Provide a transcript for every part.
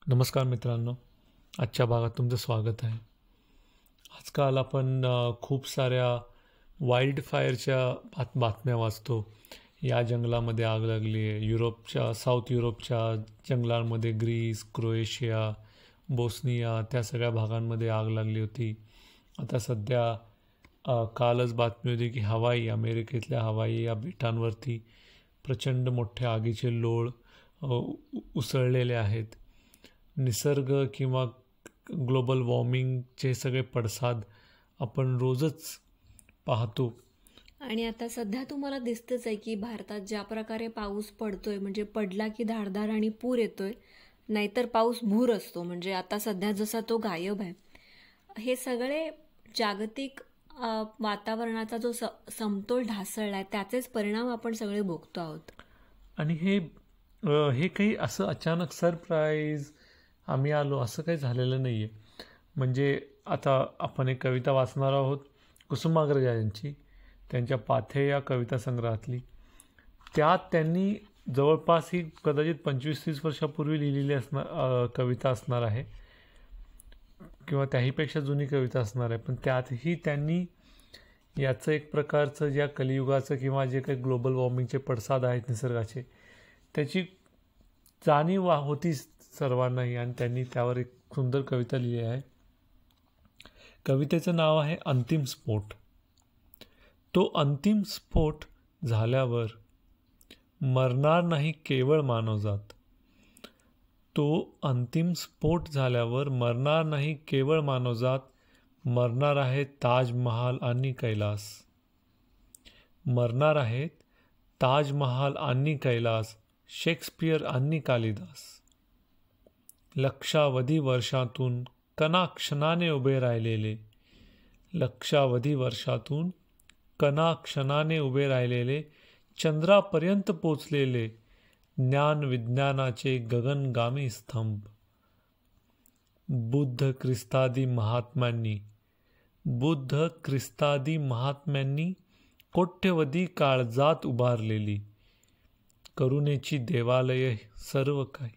नमस्कार मित्रांनो, आजच्या भागात तुमचं स्वागत आहे. आजकाल आपण खूप साऱ्या वाईल्ड फायरच्या बातम्या वाचतो. या जंगलामध्ये आग लागली आहे. साऊथ युरोपच्या जंगलांमध्ये ग्रीस, क्रोएशिया, बोस्निया त्या सगळ्या भागांमध्ये आग लागली होती. आता सध्या कालच बातमी होती की अमेरिकेतल्या हवाई या बेटांवरती प्रचंड मोठ्या आगीचे लोळ उसळलेले आहेत. निसर्ग किंवा ग्लोबल वॉर्मिंगचे सगळे पडसाद आपण रोजच पाहतो. आणि आता सध्या तुम्हाला दिसतंच आहे की भारतात ज्या प्रकारे पाऊस पडतोय, म्हणजे पडला की धारदार आणि पूर येतोय, नाहीतर पाऊस भूर असतो. म्हणजे आता सध्या जसा तो गायब आहे. हे सगळे जागतिक वातावरणाचा जो समतोल ढासळला आहे त्याचेच परिणाम आपण सगळे भोगतो आहोत. आणि हे काही असं अचानक सरप्राईज आम्ही आलो असं काही झालेलं नाही आहे. म्हणजे आता आपण एक कविता वाचणार आहोत कुसुमाग्रज यांची, त्यांच्या पाथे या कविता संग्रहातली. त्यात त्यांनी जवळपास ही कदाचित 25-30 वर्षापूर्वी लिहिलेली कविता असणार आहे किंवा त्याहीपेक्षा जुनी कविता असणार आहे. पण त्यातही त्यांनी याचं एक प्रकारचं ज्या कलियुगाचं किंवा जे काही ग्लोबल वॉर्मिंगचे पडसाद आहेत निसर्गाचे, त्याची जाणीव होती सर्वांनाही आणि त्यांनी त्यावर एक सुंदर कविता लिहिली आहे. कवितेचं नाव आहे अंतिम स्फोट. तो अंतिम स्फोट झाल्यावर मरणार नाही केवळ मानवजात. तो अंतिम स्फोट झाल्यावर मरणार नाही केवळ मानवजात, मरणार आहे ताजमहाल आणि कैलास. मरणार आहेत ताजमहाल आणि कैलास, शेक्सपियर आणि कालिदास. लक्षावधी वर्षातून कणाक्षणाने उभे राहिलेले, लक्षावधी वर्षातून कणाक्षणाने उभे राहिलेले, चंद्रापर्यंत पोचलेले ज्ञान विज्ञानाचे गगनगामी स्तंभ. बुद्ध ख्रिस्तादी महात्म्यांनी कोट्यवधी काळजात उभारलेली करुणेची देवालय सर्व काही.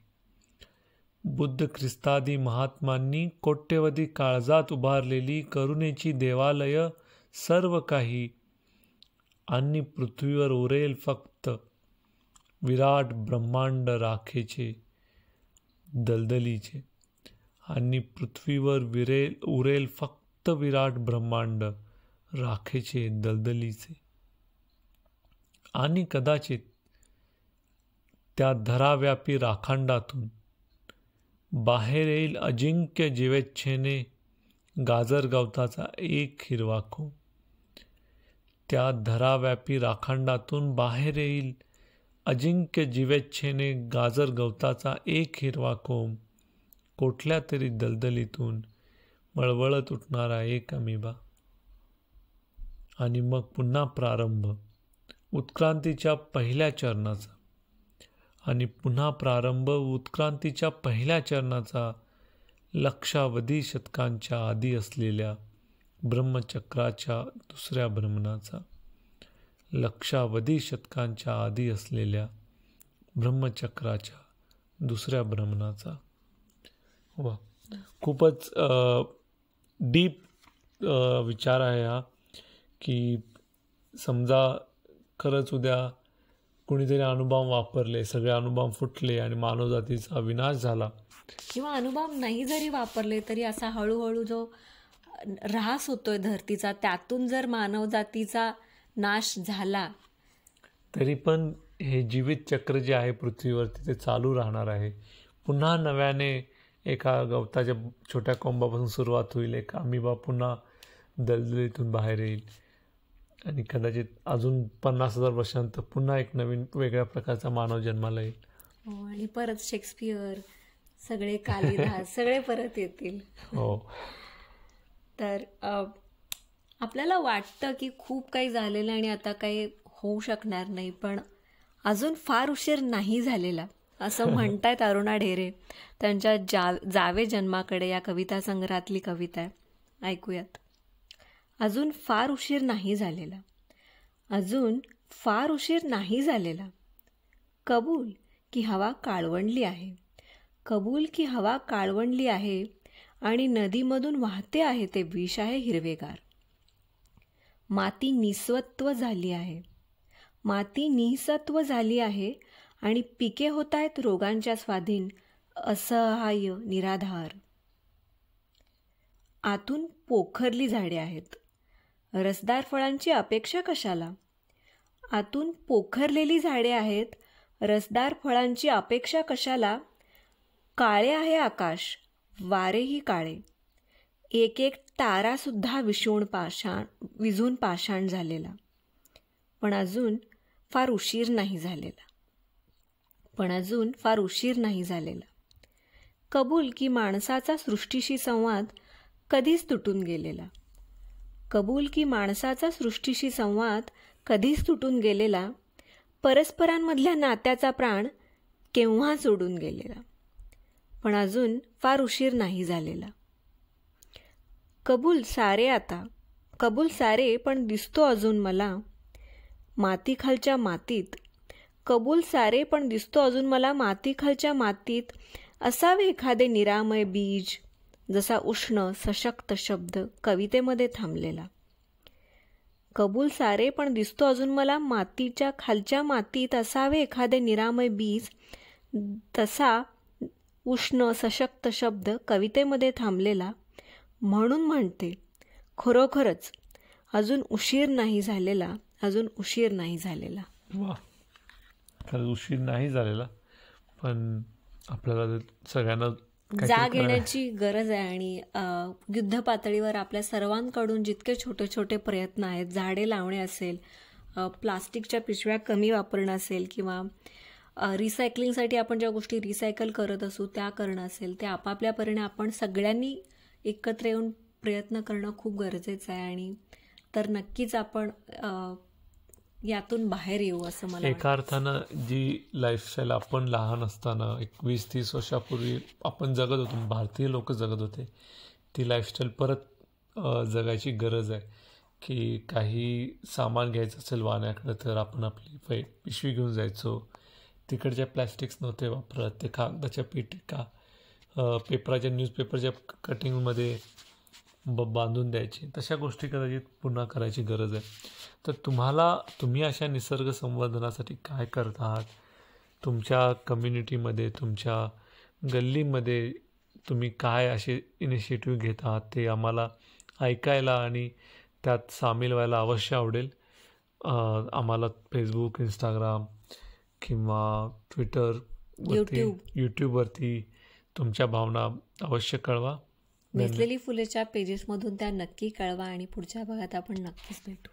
बुद्ध ख्रिस्तादी महात्मांनी कोट्यवधी काळजात उभारलेली करुणेची देवालय सर्व काही. आणि पृथ्वीवर उरेल फक्त विराट ब्रह्मांड राखेचे दलदलीचे. आणि पृथ्वीवर उरेल फक्त विराट ब्रह्मांड राखेचे दलदलीचे. आणि कदाचित त्या धराव्यापी राखांडातून बाहेर येईल अजिंक्य जीवेच्छेने गाजर गवताचा एक हिरवा कोंब. त्या धराव्यापी राखांडातून बाहेर येईल अजिंक्य जीवेच्छेने गाजर गवताचा एक हिरवा कोंब. कुठल्या तरी दलदलीतून मळवळत उठणारा एक अमिबा. आणि मग पुन्हा प्रारंभ उत्क्रांतीच्या पहिल्या चरणाचा. आणि पुन्हा प्रारंभ उत्क्रांतीच्या पहिल्या चरणाचा, लक्षावधी शतकांच्या आधी असलेल्या ब्रह्मचक्राच्या दुसऱ्या भ्रमणाचा. लक्षावधी शतकांच्या आधी असलेल्या ब्रह्मचक्राच्या दुसऱ्या भ्रमणाचा. वा, खूपच डीप विचार आहे हा. की समजा खरंच उद्या कुणीतरी अणुबॉम्ब वापरले, सगळे अणुबॉम्ब फुटले आणि मानवजातीचा विनाश झाला, किंवा अणुबॉम्ब नाही जरी वापरले तरी असा हळूहळू जो ऱ्हास होतोय धरतीचा, त्यातून जर मानवजातीचा नाश झाला, तरी पण हे जीवित चक्र जे आहे पृथ्वीवरती ते चालू राहणार आहे. पुन्हा नव्याने एका गवताच्या छोट्या कोंबापासून सुरुवात होईल, एक अमिबा पुन्हा दलदलीतून बाहेर येईल आणि कदाचित अजून 50,000 वर्षांत पुन्हा एक नवीन वेगळ्या प्रकारचा मानव जन्माला येईल. आणि परत शेक्सपियर, सगळे कालिदास सगळे परत येतील. हो. तर आपल्याला वाटतं की खूप काही झालेलं आणि आता काही होऊ शकणार नाही, पण अजून फार उशीर नाही झालेला असं म्हणतायत अरुणा ढेरे त्यांच्या जावे जन्माकडे या कविता संग्रहातली कविता आहे. ऐकूयात. अजून फार उशीर नाही झालेला, अजून फार उशीर नाही झालेला. कबूल की हवा काळवंडली आहे, कबूल की हवा काळवंडली आहे आणि नदीमधून वाहते आहे ते विष आहे हिरवेगार. माती निस्सत्व झाली आहे, माती निसत्व झाली आहे आणि पिके होत आहेत रोगांच्या स्वाधीन, असहाय्य निराधार. आतून पोखरली झाडे आहेत, रसदार फळांची अपेक्षा कशाला. आतून पोखरलेली झाडे आहेत, रसदार फळांची अपेक्षा कशाला. काळे आहे आकाश, वारेही काळे, एक एक तारासुद्धा विझून पाषाण झालेला. पण अजून फार उशीर नाही झालेला. कबूल की माणसाचा सृष्टीशी संवाद कधीच तुटून गेलेला. परस्परांमधल्या नात्याचा प्राण केव्हाच उडून गेलेला. पण अजून फार उशीर नाही झालेला. कबूल सारे पण दिसतो अजून मला मातीखालच्या मातीत. असावे एखादे निरामय बीज, जसा उष्ण सशक्त शब्द कवितेमध्ये थांबलेला. कबूल सारे पण दिसतो अजून मला मातीच्या खालच्या मातीत. असावे एखादे निरामय बीज, तसा उष्ण सशक्त शब्द कवितेमध्ये थांबलेला. म्हणून म्हणते, खरोखरच अजून उशीर नाही झालेला. वा, खरंच उशीर नाही झालेला, पण आपल्याला सगळ्यांना जाग येण्याची गरज आहे. आणि युद्ध पातळीवर आपल्या सर्वांकडून जितके छोटे छोटे प्रयत्न आहेत, झाडे लावणे असेल, प्लास्टिकच्या पिशव्या कमी वापरणं असेल, किंवा रिसायकलिंगसाठी आपण ज्या गोष्टी रिसायकल करत असू त्या करणं असेल, ते आपापल्यापरीने आपण सगळ्यांनी एकत्र येऊन प्रयत्न करणं खूप गरजेचं आहे. आणि तर नक्कीच आपण यातून बाहेर येऊ असं मला एका अर्थानं जी लाईफस्टाईल आपण लहान असताना 20-30 वर्षापूर्वी आपण जगत होतो, भारतीय लोक जगत होते, ती लाईफस्टाईल परत जगायची गरज आहे. की काही सामान घ्यायचं असेल वाण्याकडं तर आपण आपली पिशवी घेऊन जायचो. तिकडच्या प्लॅस्टिक्स नव्हते वापरत, ते कागदाच्या पेटिका, पेपराच्या न्यूजपेपरच्या कटिंगमध्ये बांधून द्यायची. तशा गोष्टी कदाचित पुन्हा करायची गरज आहे. तर तुम्ही अशा निसर्ग संवर्धनासाठी काय करत आहात? तुमच्या कम्युनिटीमध्ये, तुमच्या गल्लीमध्ये तुम्ही काय असे इनिशिएटिव्ह घेत आहात ते आम्हाला ऐकायला आणि त्यात सामील व्हायला अवश्य आवडेल. आम्हाला फेसबुक, इंस्टाग्राम किंवा ट्विटर, यूट्यूबवरती तुमच्या भावना अवश्य कळवा. नेसलेली फुलेच्या पेजेसमधून त्या नक्की कळवा आणि पुढच्या भागात आपण नक्कीच भेटू.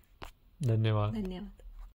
धन्यवाद.